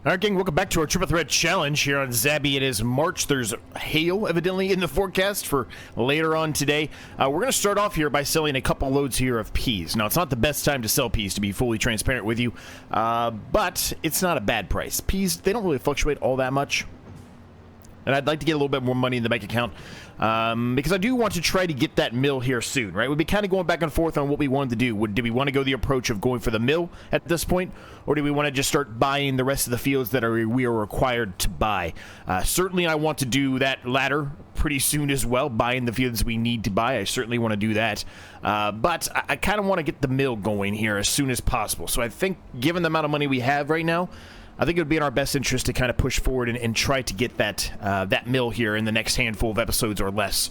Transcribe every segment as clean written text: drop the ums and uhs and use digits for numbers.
Alright, gang, welcome back to our Triple Threat Challenge here on Zabby. It is March. There's hail, evidently, in the forecast for later on today. We're going to start off here by selling a couple loads here of peas. Now, it's not the best time to sell peas, to be fully transparent with you, but it's not a bad price. Peas, they don't really fluctuate all that much. And I'd like to get a little bit more money in the bank account because I do want to try to get that mill here soon, right? We'd be kind of going back and forth on what we wanted to do. Do we want to go the approach of going for the mill at this point, or do we want to just start buying the rest of the fields that we are required to buy? Certainly, I want to do that latter pretty soon as well, buying the fields we need to buy. I certainly want to do that. But I kind of want to get the mill going here as soon as possible. So I think, given the amount of money we have right now, I think it would be in our best interest to kind of push forward and try to get that mill here in the next handful of episodes or less.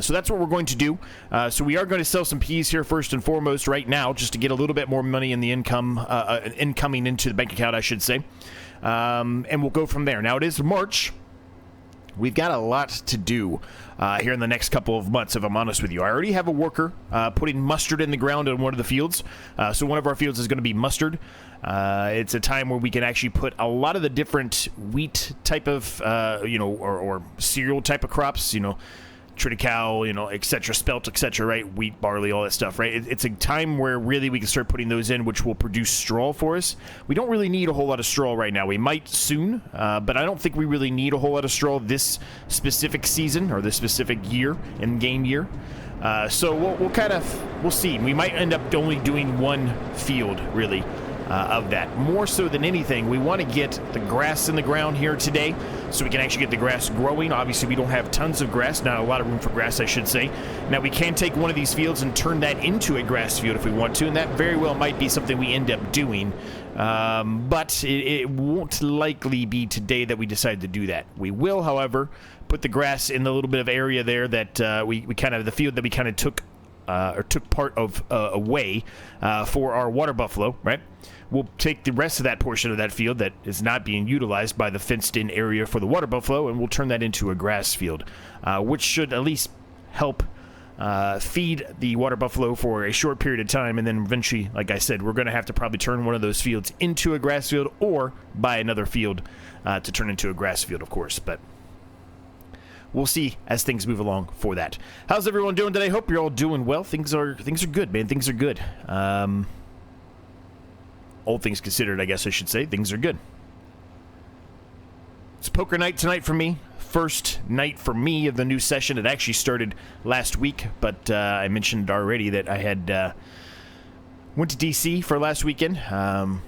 So that's what we're going to do. So we are going to sell some peas here first and foremost right now, just to get a little bit more money in the incoming into the bank account, I should say. And we'll go from there. Now, it is March. We've got a lot to do here in the next couple of months, if I'm honest with you. I already have a worker putting mustard in the ground in one of the fields. So one of our fields is going to be mustard. It's a time where we can actually put a lot of the different wheat type of, or cereal type of crops, triticale, etc., spelt, etc., right? Wheat, barley, all that stuff, right? It's a time where really we can start putting those in, which will produce straw for us. We don't really need a whole lot of straw right now. We might soon, but I don't think we really need a whole lot of straw this specific season or this specific year, in-game year. So we'll see. We might end up only doing one field, really. Of that. More so than anything, we want to get the grass in the ground here today so we can actually get the grass growing. Obviously, we don't have tons of grass, not a lot of room for grass, I should say. Now, we can take one of these fields and turn that into a grass field if we want to, and that very well might be something we end up doing. But it won't likely be today that we decide to do that. We will, however, put the grass in the little bit of area there that the field that we kind of took part of away for our water buffalo, right? We'll take the rest of that portion of that field that is not being utilized by the fenced-in area for the water buffalo, and we'll turn that into a grass field, which should at least help feed the water buffalo for a short period of time, and then eventually, like I said, we're going to have to probably turn one of those fields into a grass field or buy another field to turn into a grass field, of course, but we'll see as things move along for that. How's everyone doing today? Hope you're all doing well. Things are good, man. Things are good. All things considered, I guess I should say, things are good. It's poker night tonight for me. First night for me of the new session. It actually started last week, but I mentioned already that I had went to DC for last weekend on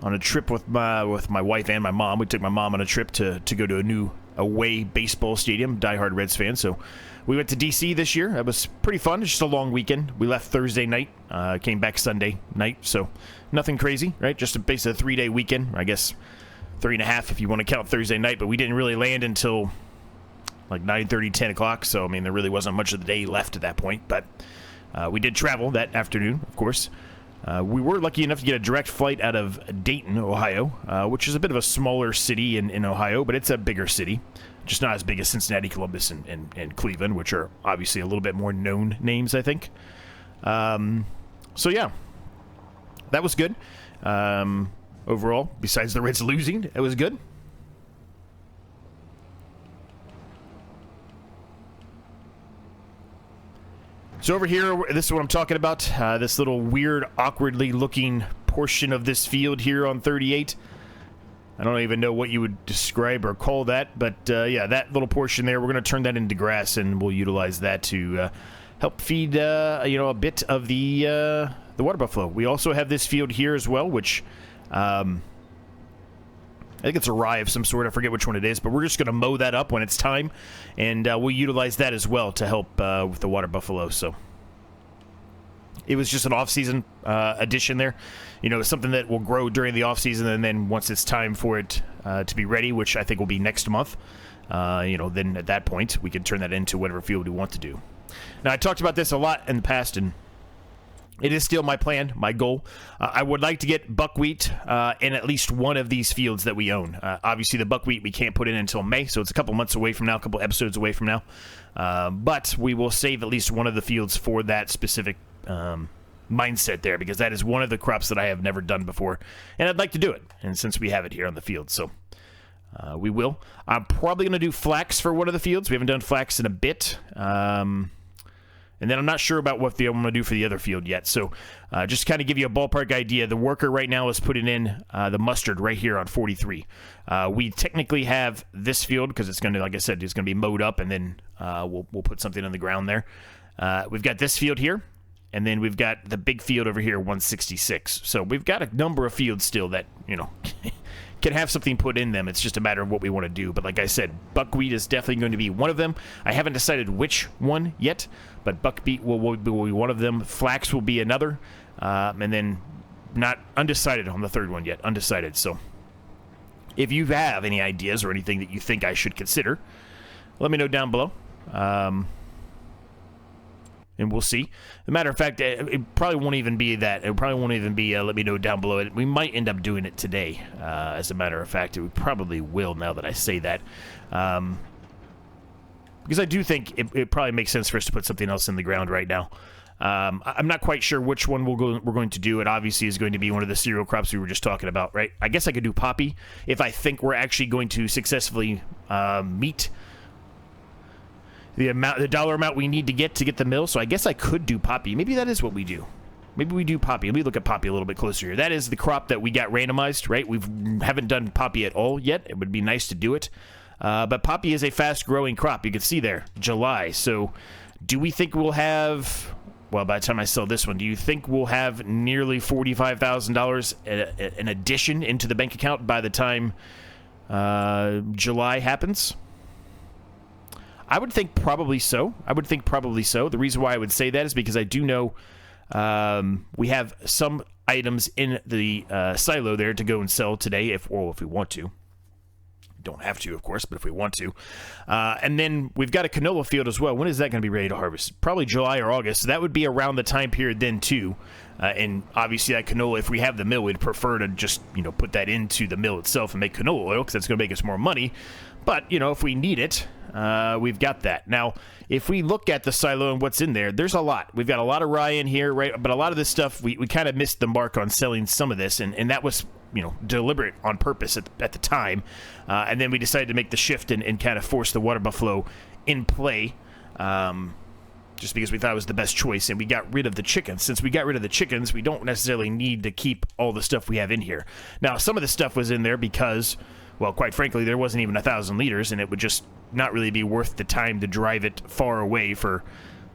a trip with my wife and my mom. We took my mom on a trip to go to a new away baseball stadium, diehard Reds fan. So we went to DC this year. It was pretty fun. It's just a long weekend. We left Thursday night, came back Sunday night. So nothing crazy, right? Just basically a 3-day weekend. I guess 3.5 if you want to count Thursday night. But we didn't really land until like 9:30, 10 o'clock. So, I mean, there really wasn't much of the day left at that point. But we did travel that afternoon, of course. We were lucky enough to get a direct flight out of Dayton, Ohio, which is a bit of a smaller city in Ohio, but it's a bigger city. Just not as big as Cincinnati, Columbus, and Cleveland, which are obviously a little bit more known names, I think. So, yeah, that was good. Overall, besides the Reds losing, it was good. So over here, this is what I'm talking about. This little weird, awkwardly looking portion of this field here on 38. I don't even know what you would describe or call that, but yeah, that little portion there, we're going to turn that into grass, and we'll utilize that to help feed, a bit of the water buffalo. We also have this field here as well, which I think it's a rye of some sort. I forget which one it is, but we're just going to mow that up when it's time, and we'll utilize that as well to help with the water buffalo. So it was just an off-season addition there. Something that will grow during the off-season, and then once it's time for it to be ready, which I think will be next month, then at that point we can turn that into whatever field we want to do. Now, I talked about this a lot in the past, and it is still my plan, my goal. I would like to get buckwheat in at least one of these fields that we own. Obviously, the buckwheat we can't put in until May, so it's a couple months away from now, a couple episodes away from now. But we will save at least one of the fields for that specific mindset there, because that is one of the crops that I have never done before, and I'd like to do it. And since we have it here on the field, so we will. I'm probably going to do flax for one of the fields. We haven't done flax in a bit. And then I'm not sure about what I'm going to do for the other field yet. So just to kind of give you a ballpark idea, the worker right now is putting in the mustard right here on 43. We technically have this field because it's going to, like I said, it's going to be mowed up, and then we'll put something on the ground there. We've got this field here, and then we've got the big field over here, 166. So we've got a number of fields still that, you know, can have something put in them. It's just a matter of what we want to do. But like I said, buckwheat is definitely going to be one of them. I haven't decided which one yet, but buckwheat will be one of them. Flax will be another, and then not undecided on the third one yet. Undecided. So if you have any ideas or anything that you think I should consider, let me know down below. And we'll see. As a matter of fact, it probably won't even be that. It probably won't even be let me know down below. We might end up doing it today. As a matter of fact, we probably will now that I say that. Because I do think it probably makes sense for us to put something else in the ground right now. I'm not quite sure which one we're going to do. It obviously is going to be one of the cereal crops we were just talking about, right? I guess I could do poppy if I think we're actually going to successfully meet the dollar amount we need to get the mill. So I guess I could do poppy. Maybe that is what we do. Maybe we do poppy. Let me look at poppy a little bit closer here. That is the crop that we got randomized, right? We haven't done poppy at all yet. It would be nice to do it. But poppy is a fast-growing crop. You can see there, July. So do we think we'll have, well, by the time I sell this one, do you think we'll have nearly $45,000 in addition into the bank account by the time July happens? I would think probably so. The reason why I would say that is because I do know we have some items in the silo there to go and sell today, if we want to. Don't have to, of course, but if we want to. And then we've got a canola field as well. When is that going to be ready to harvest? Probably July or August. So that would be around the time period then, too. And obviously that canola, if we have the mill, we'd prefer to just, put that into the mill itself and make canola oil, because that's going to make us more money. But, if we need it, we've got that. Now, if we look at the silo and what's in there, there's a lot. We've got a lot of rye in here, right? But a lot of this stuff, we kind of missed the mark on selling some of this, and that was, deliberate on purpose at the time. And then we decided to make the shift and kind of force the water buffalo in play, just because we thought it was the best choice, and we got rid of the chickens. Since we got rid of the chickens, we don't necessarily need to keep all the stuff we have in here. Now, some of the stuff was in there because, well, quite frankly, there wasn't even 1,000 liters, and it would just not really be worth the time to drive it far away for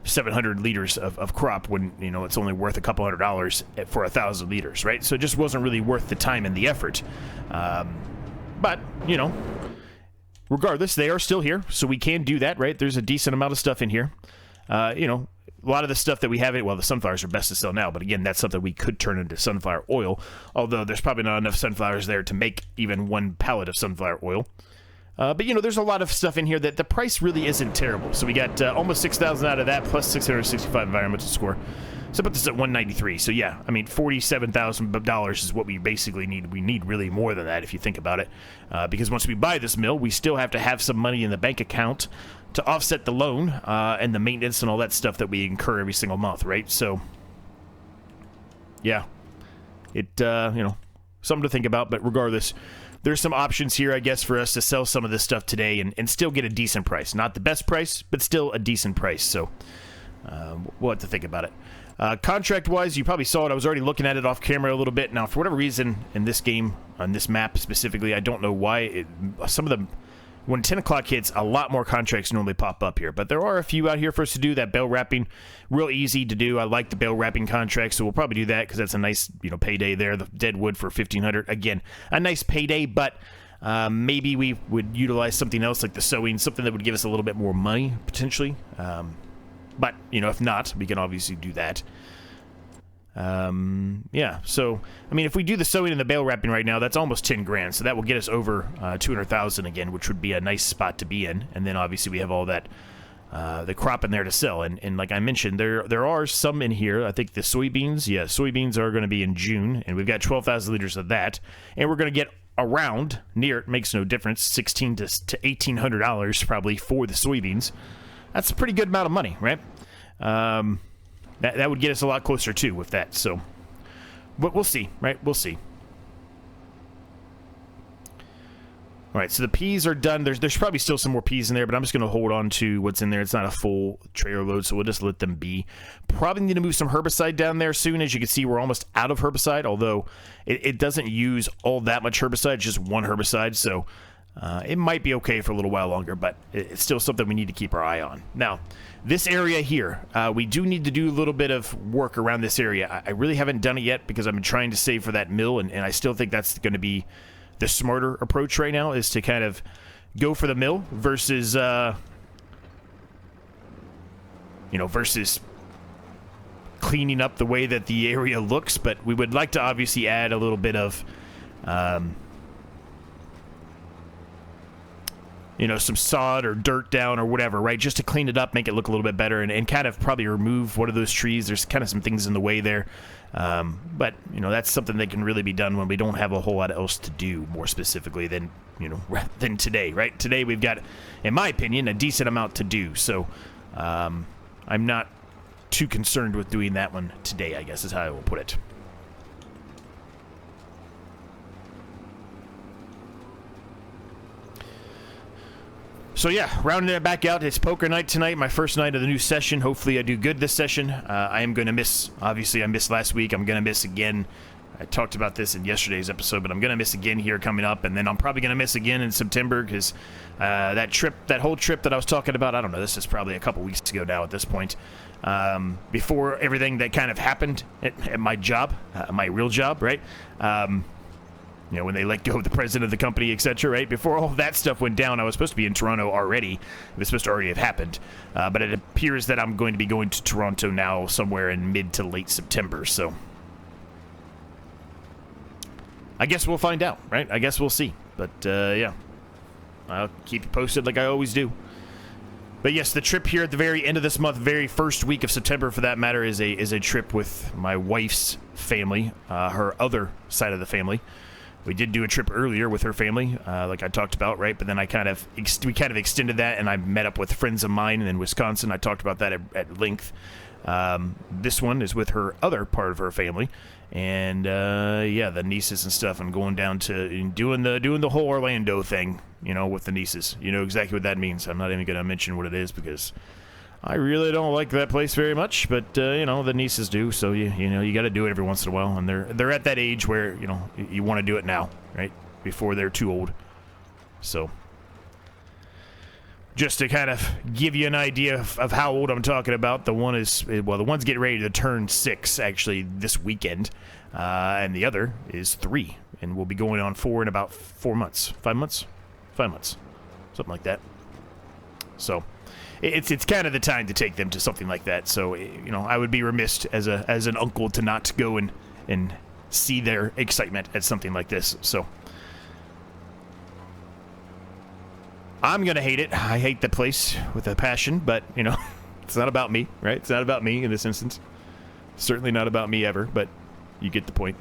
700 liters of crop when, it's only worth a couple $100 for 1,000 liters, right? So it just wasn't really worth the time and the effort. But, regardless, they are still here, so we can do that, right? There's a decent amount of stuff in here. A lot of the stuff that we have, well, the sunflowers are best to sell now, but again, that's something we could turn into sunflower oil, although there's probably not enough sunflowers there to make even one pallet of sunflower oil. But, there's a lot of stuff in here that the price really isn't terrible. So we got almost 6,000 out of that, plus 665 environmental score. So put this at 193. So, yeah, I mean, $47,000 is what we basically need. We need really more than that if you think about it. Because once we buy this mill, we still have to have some money in the bank account to offset the loan and the maintenance and all that stuff that we incur every single month, right? So, yeah, something to think about. But regardless, there's some options here, I guess, for us to sell some of this stuff today and still get a decent price. Not the best price, but still a decent price. So we'll have to think about it. Contract-wise, you probably saw it. I was already looking at it off camera a little bit. Now, for whatever reason, in this game, on this map specifically, I don't know why, when 10 o'clock hits, a lot more contracts normally pop up here. But there are a few out here for us to do. That bale wrapping, real easy to do. I like the bale wrapping contract, so we'll probably do that because that's a nice, payday there. The dead wood for $1,500. Again, a nice payday, but maybe we would utilize something else like the sowing, something that would give us a little bit more money, potentially. But, if not, we can obviously do that. Yeah, so, I mean, if we do the sowing and the bale wrapping right now, that's almost 10 grand, so that will get us over 200,000 again, which would be a nice spot to be in. And then obviously we have all that the crop in there to sell, and like I mentioned, there are some in here. I think the soybeans are going to be in June, and we've got 12,000 liters of that, and we're going to get around near, it makes no difference, $1,600 to $1,800 probably for the soybeans. That's a pretty good amount of money, right? that would get us a lot closer too with that. So, but we'll see, right? We'll see. All right, so the peas are done. There's probably still some more peas in there, but I'm just going to hold on to what's in there. It's not a full trailer load, so we'll just let them be. Probably need to move some herbicide down there soon. As you can see, we're almost out of herbicide, although it doesn't use all that much herbicide, just one herbicide, so it might be okay for a little while longer, but it's still something we need to keep our eye on. Now, this area here, we do need to do a little bit of work around this area. I really haven't done it yet because I've been trying to save for that mill, and I still think that's going to be the smarter approach right now, is to kind of go for the mill versus, versus cleaning up the way that the area looks. But we would like to obviously add a little bit of, some sod or dirt down or whatever, right? Just to clean it up, make it look a little bit better, and kind of probably remove one of those trees. There's kind of some things in the way there. But, that's something that can really be done when we don't have a whole lot else to do, more specifically than, than today, right? Today we've got, in my opinion, a decent amount to do. So, I'm not too concerned with doing that one today, I guess is how I will put it. So yeah, rounding it back out, it's poker night tonight, my first night of the new session. Hopefully I do good this session. I am going to miss, obviously I missed last week, I'm going to miss again. I talked about this in yesterday's episode, but I'm going to miss again here coming up, and then I'm probably going to miss again in September, because that whole trip that I was talking about, I don't know, this is probably a couple weeks ago now at this point, before everything that kind of happened at my job, my real job, right? When they let go of the president of the company, etc., right? Before all that stuff went down, I was supposed to be in Toronto already. It was supposed to already have happened. But it appears that I'm going to be going to Toronto now somewhere in mid to late September, so I guess we'll find out, right? I guess we'll see. But, yeah. I'll keep you posted like I always do. But yes, the trip here at the very end of this month, very first week of September for that matter, is a trip with my wife's family, her other side of the family. We did do a trip earlier with her family, like I talked about, right? But then we kind of extended that, and I met up with friends of mine in Wisconsin. I talked about that at length. This one is with her other part of her family, and yeah, the nieces and stuff. I'm going down to doing the whole Orlando thing, with the nieces. You know exactly what that means. I'm not even going to mention what it is because I really don't like that place very much, but the nieces do, so you got to do it every once in a while, and they're at that age where you want to do it now, right? Before they're too old. So just to kind of give you an idea of how old I'm talking about, the one's getting ready to turn 6 actually this weekend, and the other is 3, and we'll be going on 4 in about 4 months, 5 months, something like that. So it's kind of the time to take them to something like that. So I would be remiss as an uncle to not go and see their excitement at something like this. So I'm gonna hate it. I hate the place with a passion, but it's not about me, right? It's not about me in this instance. Certainly not about me ever, but you get the point.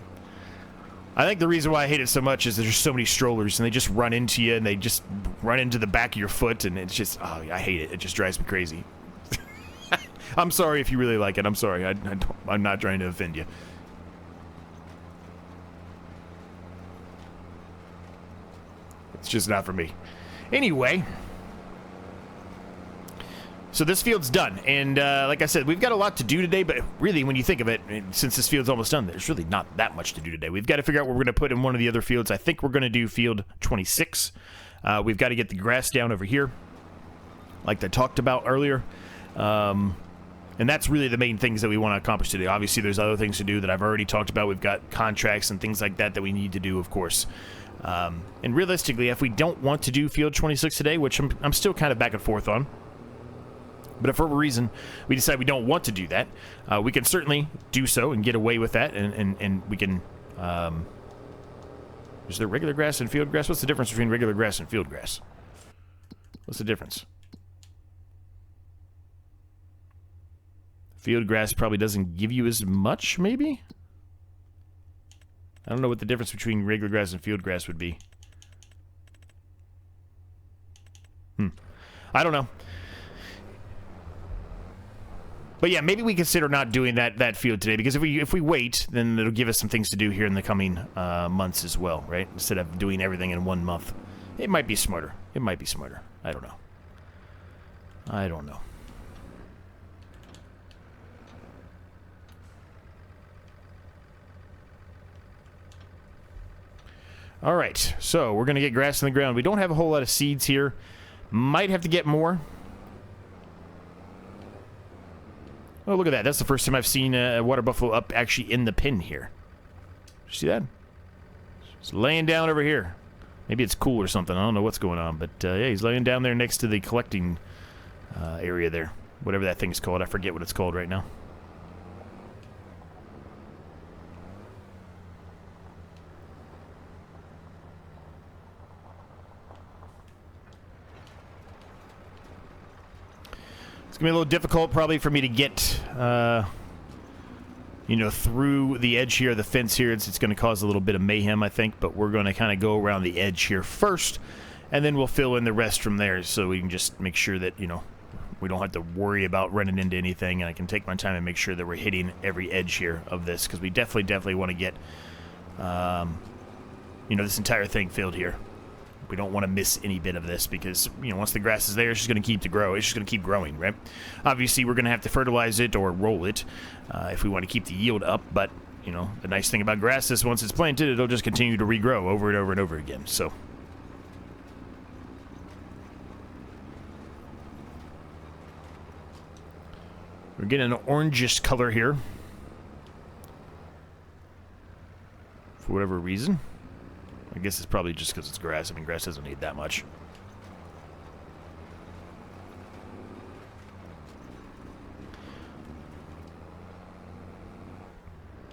I think the reason why I hate it so much is there's so many strollers, and they just run into you, and they just run into the back of your foot, and it's just, I hate it. It just drives me crazy. I'm sorry if you really like it. I'm sorry. I'm not trying to offend you. It's just not for me. Anyway, so this field's done, and like I said, we've got a lot to do today, but really, when you think of it, since this field's almost done, there's really not that much to do today. We've got to figure out what we're going to put in one of the other fields. I think we're going to do field 26. We've got to get the grass down over here, like I talked about earlier, and that's really the main things that we want to accomplish today. Obviously, there's other things to do that I've already talked about. We've got contracts and things like that we need to do, of course. And realistically, if we don't want to do field 26 today, which I'm still kind of back and forth on, but if for whatever reason we decide we don't want to do that, we can certainly do so and get away with that, and we can... is there regular grass and field grass? What's the difference between regular grass and field grass? What's the difference? Field grass probably doesn't give you as much, maybe? I don't know what the difference between regular grass and field grass would be. I don't know. But yeah, maybe we consider not doing that field today, because if we wait, then it'll give us some things to do here in the coming months as well, right? Instead of doing everything in 1 month. It might be smarter. It might be smarter. I don't know. I don't know. All right, so we're going to get grass in the ground. We don't have a whole lot of seeds here. Might have to get more. Oh, look at that. That's the first time I've seen a water buffalo up actually in the pen here. See that? It's laying down over here. Maybe it's cool or something. I don't know what's going on. But, yeah, he's laying down there next to the collecting area there. Whatever that thing's called. I forget what it's called right now. It's going to be a little difficult probably for me to get, you know, through the edge here, the fence here. It's going to cause a little bit of mayhem, I think, but we're going to kind of go around the edge here first, and then we'll fill in the rest from there so we can just make sure that, you know, we don't have to worry about running into anything, and I can take my time and make sure that we're hitting every edge here of this, because we definitely want to get, you know, this entire thing filled here. We don't want to miss any bit of this because, you know, once the grass is there, it's just going to keep to grow. It's just going to keep growing, right? Obviously, we're going to have to fertilize it or roll it if we want to keep the yield up. But, you know, the nice thing about grass is once it's planted, it'll just continue to regrow over and over and over again. So, we're getting an orangish color here for whatever reason. I guess it's probably just because it's grass. I mean, grass doesn't need that much.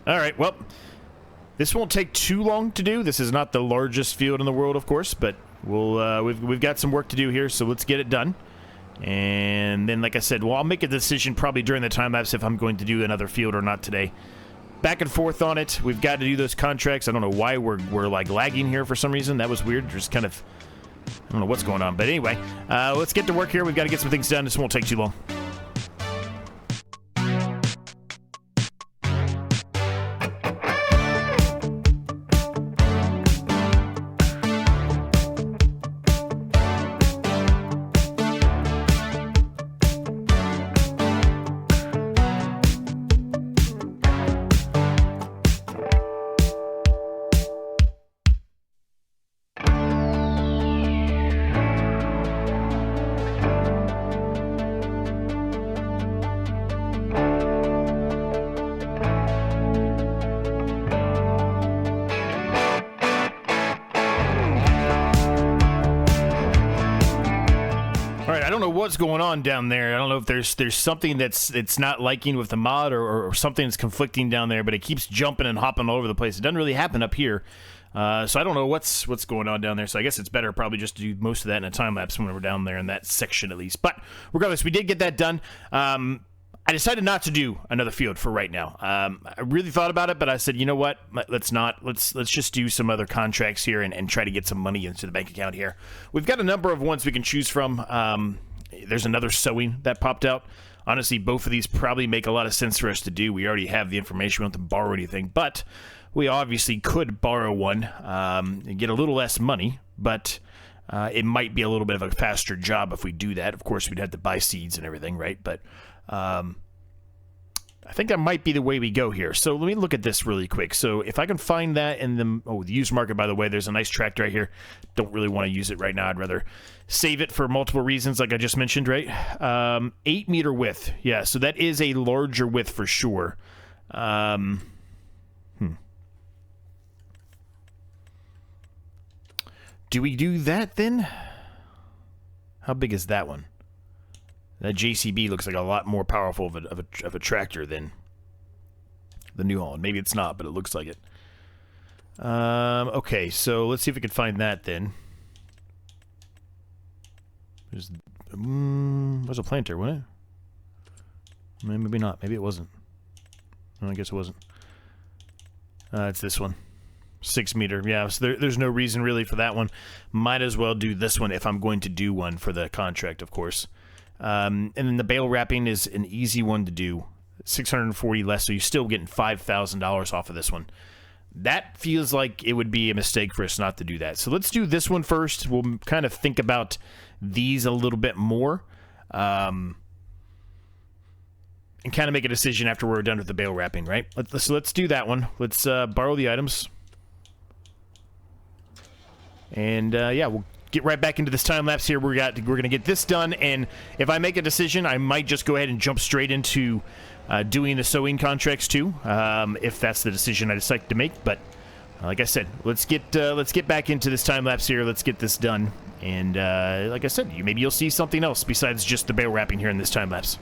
All right, well, this won't take too long to do. This is not the largest field in the world, of course, but we've got some work to do here, so let's get it done. And then, like I said, well, I'll make a decision probably during the time lapse if I'm going to do another field or not today. Back and forth on it. We've got to do those contracts. I don't know why we're like lagging here for some reason. That was weird. Just kind of, I don't know what's going on. But anyway, let's get to work here. We've got to get some things done. This won't take too long. What's going on down there? I don't know if there's something that's not liking with the mod or something that's conflicting down there, but it keeps jumping and hopping all over the place. It doesn't really happen up here, so I don't know what's going on down there. So I guess it's better probably just to do most of that in a time lapse when we're down there in that section at least. But regardless, we did get that done. I decided not to do another field for right now. I really thought about it, but I said, you know what? Let's not. Let's just do some other contracts here and try to get some money into the bank account here. We've got a number of ones we can choose from. There's another sowing that popped out. Honestly, both of these probably make a lot of sense for us to do. We already have the information. We don't have to borrow anything, but we obviously could borrow one and get a little less money, but it might be a little bit of a faster job if we do that. Of course, we'd have to buy seeds and everything, right? But I think that might be the way we go here. So let me look at this really quick. So if I can find that in the used market, by the way, there's a nice tractor right here. Don't really want to use it right now. I'd rather save it for multiple reasons, like I just mentioned, right? 8 meter width. Yeah, so that is a larger width for sure. Do we do that then? How big is that one? That JCB looks like a lot more powerful of a tractor than the New Holland. Maybe it's not, but it looks like it. Okay, so let's see if we can find that then. There's a planter, wasn't it? Maybe not. Maybe it wasn't. No, I guess it wasn't. It's this one. 6 meter. Yeah, so there's no reason really for that one. Might as well do this one if I'm going to do one for the contract, of course. And then the bale wrapping is an easy one to do. 640 less, so you're still getting $5,000 off of this one. That feels like it would be a mistake for us not to do that. So let's do this one first. We'll kind of think about these a little bit more. And kind of make a decision after we're done with the bale wrapping, right? Let's do that one. Let's borrow the items. And yeah, we'll get right back into this time lapse here. We're going to get this done, and if I make a decision, I might just go ahead and jump straight into doing the sowing contracts too, if that's the decision I decide to make. But like I said, let's get back into this time lapse here. Let's get this done, and like I said, maybe you'll see something else besides just the bale wrapping here in this time lapse.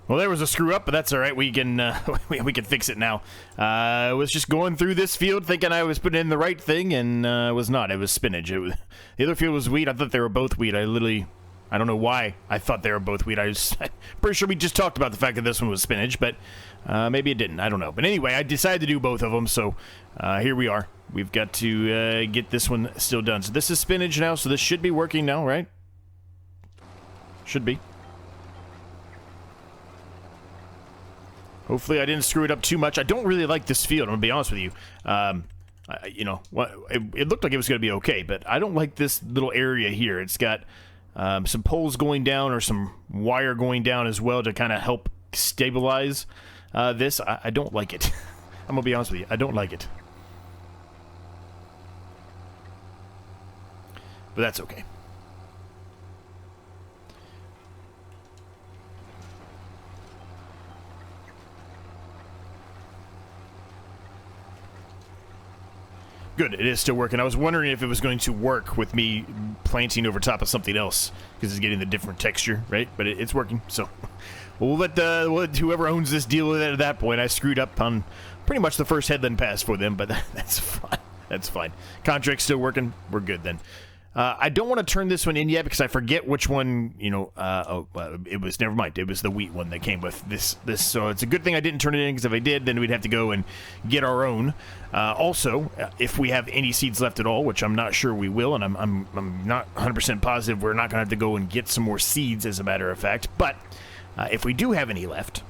Well, there was a screw up, but that's all right. We can we can fix it now. I was just going through this field thinking I was putting in the right thing, and was not. It was spinach. The other field was wheat. I thought they were both wheat. I don't know why I thought they were both wheat. I'm pretty sure we just talked about the fact that this one was spinach, but maybe it didn't. I don't know. But anyway, I decided to do both of them, so here we are. We've got to get this one still done. So this is spinach now, so this should be working now, right? Should be. Hopefully I didn't screw it up too much. I don't really like this field, I'm going to be honest with you. You know, it looked like it was going to be okay, but I don't like this little area here. It's got some poles going down or some wire going down as well to kind of help stabilize this. I don't like it. I'm going to be honest with you. I don't like it. But that's okay. Good, it is still working. I was wondering if it was going to work with me planting over top of something else, because it's getting the different texture, right? But it's working, so we'll let whoever owns this deal with it at that point. I screwed up on pretty much the first headland pass for them, but that's fine. That's fine. Contract's still working. We're good then. I don't want to turn this one in yet because I forget which one, you know, it was, never mind, it was the wheat one that came with this, so it's a good thing I didn't turn it in, because if I did, then we'd have to go and get our own. Also, if we have any seeds left at all, which I'm not sure we will, and I'm not 100% positive we're not going to have to go and get some more seeds, as a matter of fact, but if we do have any left,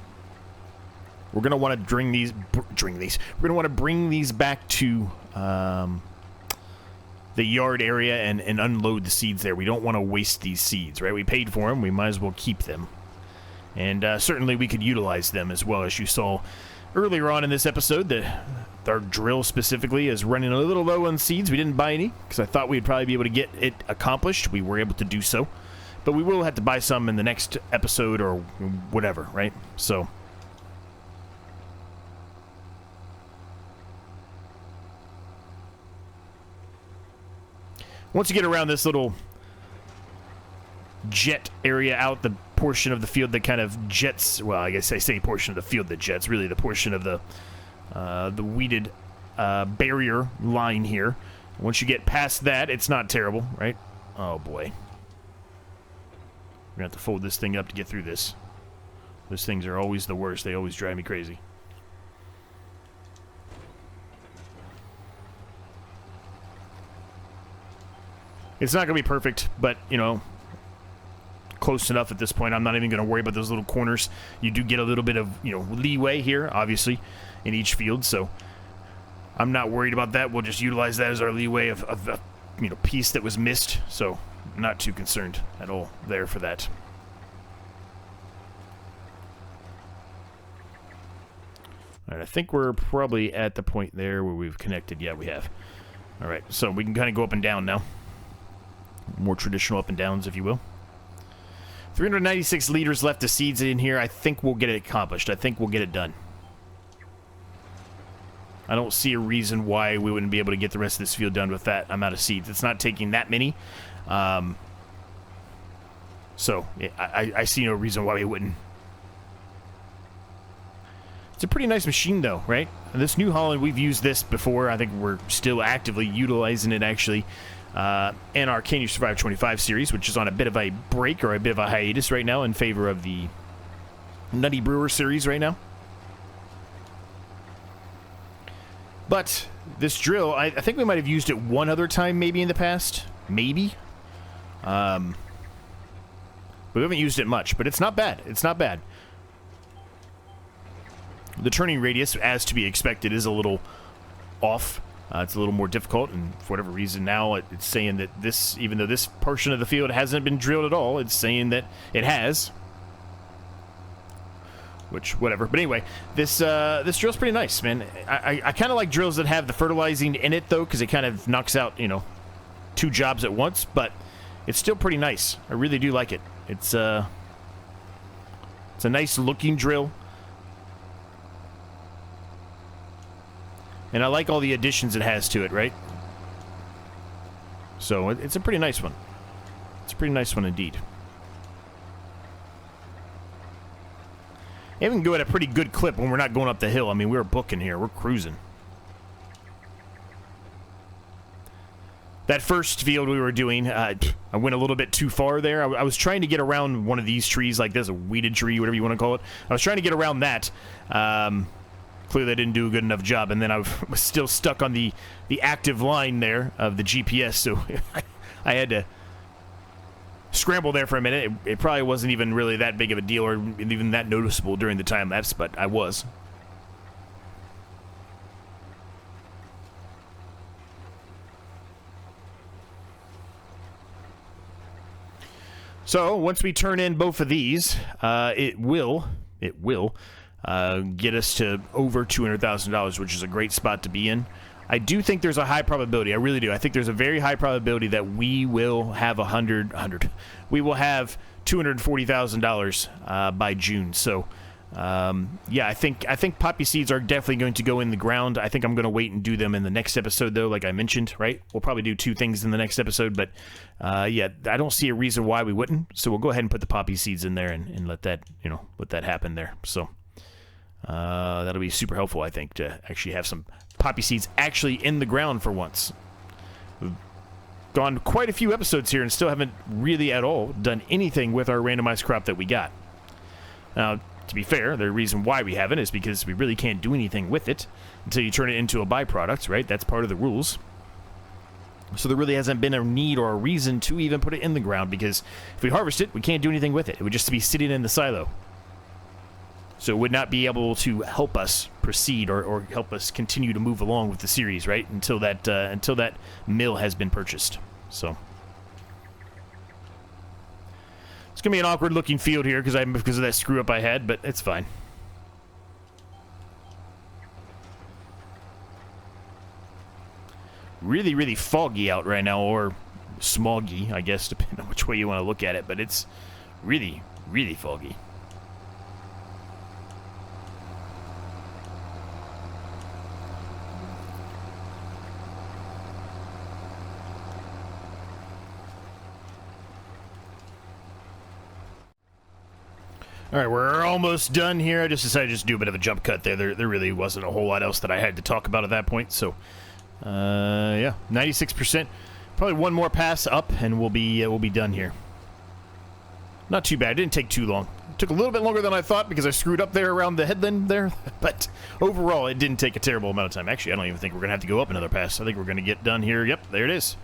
we're going to want to bring these, we're going to want to bring these back to, the yard area and unload the seeds there. We don't want to waste these seeds, right? We paid for them. We might as well keep them. And certainly we could utilize them as well. As you saw earlier on in this episode, our drill specifically is running a little low on seeds. We didn't buy any because I thought we'd probably be able to get it accomplished. We were able to do so. But we will have to buy some in the next episode or whatever, right? So once you get around this little jet area out, the portion of the field that kind of jets, well, I guess I say portion of the field that jets, really the portion of the weeded barrier line here. Once you get past that, it's not terrible, right? Oh, boy. We're going to have to fold this thing up to get through this. Those things are always the worst. They always drive me crazy. It's not going to be perfect, but, you know, close enough at this point. I'm not even going to worry about those little corners. You do get a little bit of, you know, leeway here, obviously, in each field, so I'm not worried about that. We'll just utilize that as our leeway of a, you know, piece that was missed, so not too concerned at all there for that. All right, I think we're probably at the point there where we've connected. Yeah, we have. All right, so we can kind of go up and down now. More traditional up and downs, if you will. 396 liters left of seeds in here. I think we'll get it accomplished. I think we'll get it done. I don't see a reason why we wouldn't be able to get the rest of this field done with that amount of seeds. It's not taking that many. So I see no reason why we wouldn't. It's a pretty nice machine, though, right? And this New Holland, we've used this before. I think we're still actively utilizing it, actually. In our Can You Survive 25 series, which is on a bit of a break or a bit of a hiatus right now in favor of the Nutty Brewer series right now. But this drill, I think we might have used it one other time maybe in the past. Maybe. But we haven't used it much, but it's not bad. It's not bad. The turning radius, as to be expected, is a little off. It's a little more difficult, and for whatever reason now it's saying that this, even though this portion of the field hasn't been drilled at all, it's saying that it has. Which, whatever. But anyway, this drill's pretty nice, man. I kind of like drills that have the fertilizing in it, though, because it kind of knocks out, you know, two jobs at once, but it's still pretty nice. I really do like it. It's a nice-looking drill. And I like all the additions it has to it, right? So it's a pretty nice one. It's a pretty nice one indeed. And we can go at a pretty good clip when we're not going up the hill. I mean, we're booking here. We're cruising. That first field we were doing, I went a little bit too far there. I was trying to get around one of these trees, like this, a weeded tree, whatever you want to call it. I was trying to get around that. Clearly I didn't do a good enough job, and then I was still stuck on the active line there of the GPS, so I had to scramble there for a minute. It probably wasn't even really that big of a deal or even that noticeable during the time lapse, but I was. So once we turn in both of these, it will get us to over $200,000, which is a great spot to be in. I do think there's a high probability. I really do. I think there's a very high probability that we will have we will have $240,000 by June. So Yeah, I think poppy seeds are definitely going to go in the ground. I think I'm going to wait and do them in the next episode, though, like I mentioned, right? We'll probably do 2 things in the next episode, but yeah, I don't see a reason why we wouldn't. So we'll go ahead and put the poppy seeds in there and let that, let that happen there. So that'll be super helpful, I think, to actually have some poppy seeds actually in the ground for once. We've gone quite a few episodes here and still haven't really at all done anything with our randomized crop that we got. Now, to be fair, the reason why we haven't is because we really can't do anything with it until you turn it into a byproduct, right? That's part of the rules. So there really hasn't been a need or a reason to even put it in the ground, because if we harvest it, we can't do anything with it. It would just be sitting in the silo. So it would not be able to help us proceed or help us continue to move along with the series, right? Until that mill has been purchased. So it's going to be an awkward-looking field here because of that screw-up I had, but it's fine. Really, really foggy out right now, or smoggy, I guess, depending on which way you want to look at it, but it's really, really foggy. All right, we're almost done here. I just decided to just do a bit of a jump cut there. There really wasn't a whole lot else that I had to talk about at that point. So, yeah, 96%. Probably one more pass up, and we'll be done here. Not too bad. It didn't take too long. It took a little bit longer than I thought because I screwed up there around the headland there. But overall, it didn't take a terrible amount of time. Actually, I don't even think we're going to have to go up another pass. I think we're going to get done here. Yep, there it is.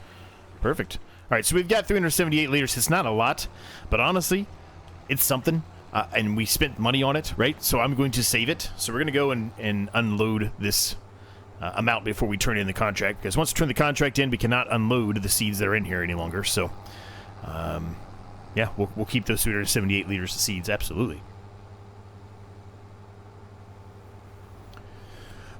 Perfect. All right, so we've got 378 liters. It's not a lot, but honestly, it's something. And we spent money on it, right? So I'm going to save it. So we're going to go and unload this amount before we turn in the contract. Because once we turn the contract in, we cannot unload the seeds that are in here any longer. So, yeah, we'll keep those 378 liters of seeds, absolutely.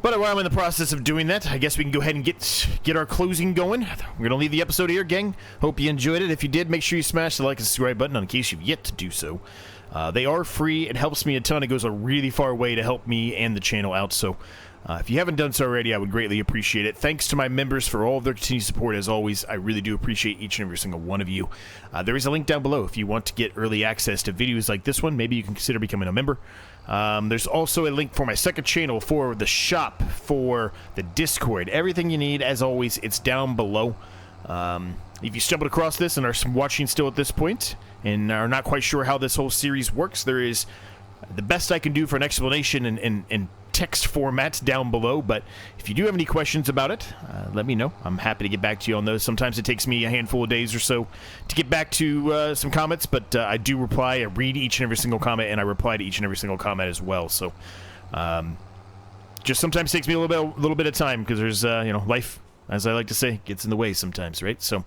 But while I'm in the process of doing that, I guess we can go ahead and get our closing going. We're going to leave the episode here, gang. Hope you enjoyed it. If you did, make sure you smash the like and subscribe button in case you've yet to do so. They are free. It helps me a ton. It goes a really far way to help me and the channel out. So if you haven't done so already, I would greatly appreciate it. Thanks to my members for all of their continued support. As always, I really do appreciate each and every single one of you. There is a link down below if you want to get early access to videos like this one. Maybe you can consider becoming a member. There's also a link for my second channel, for the shop, for the Discord. Everything you need, as always, it's down below. If you stumbled across this and are watching still at this point and are not quite sure how this whole series works, there is the best I can do for an explanation in text format down below. But if you do have any questions about it, let me know. I'm happy to get back to you on those. Sometimes it takes me a handful of days or so to get back to some comments, but I do reply. I read each and every single comment, and I reply to each and every single comment as well. So just sometimes takes me a little bit of time because there's life, as I like to say, gets in the way sometimes, right? So,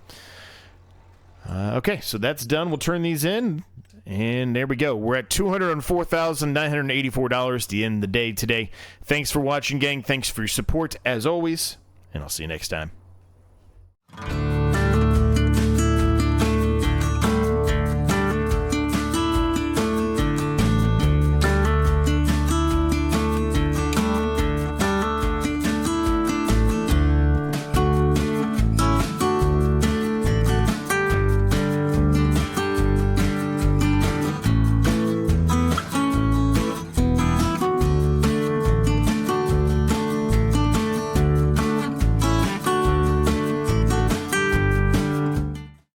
okay, so that's done. We'll turn these in, and there we go. We're at $204,984 at the end of the day today. Thanks for watching, gang. Thanks for your support, as always, and I'll see you next time.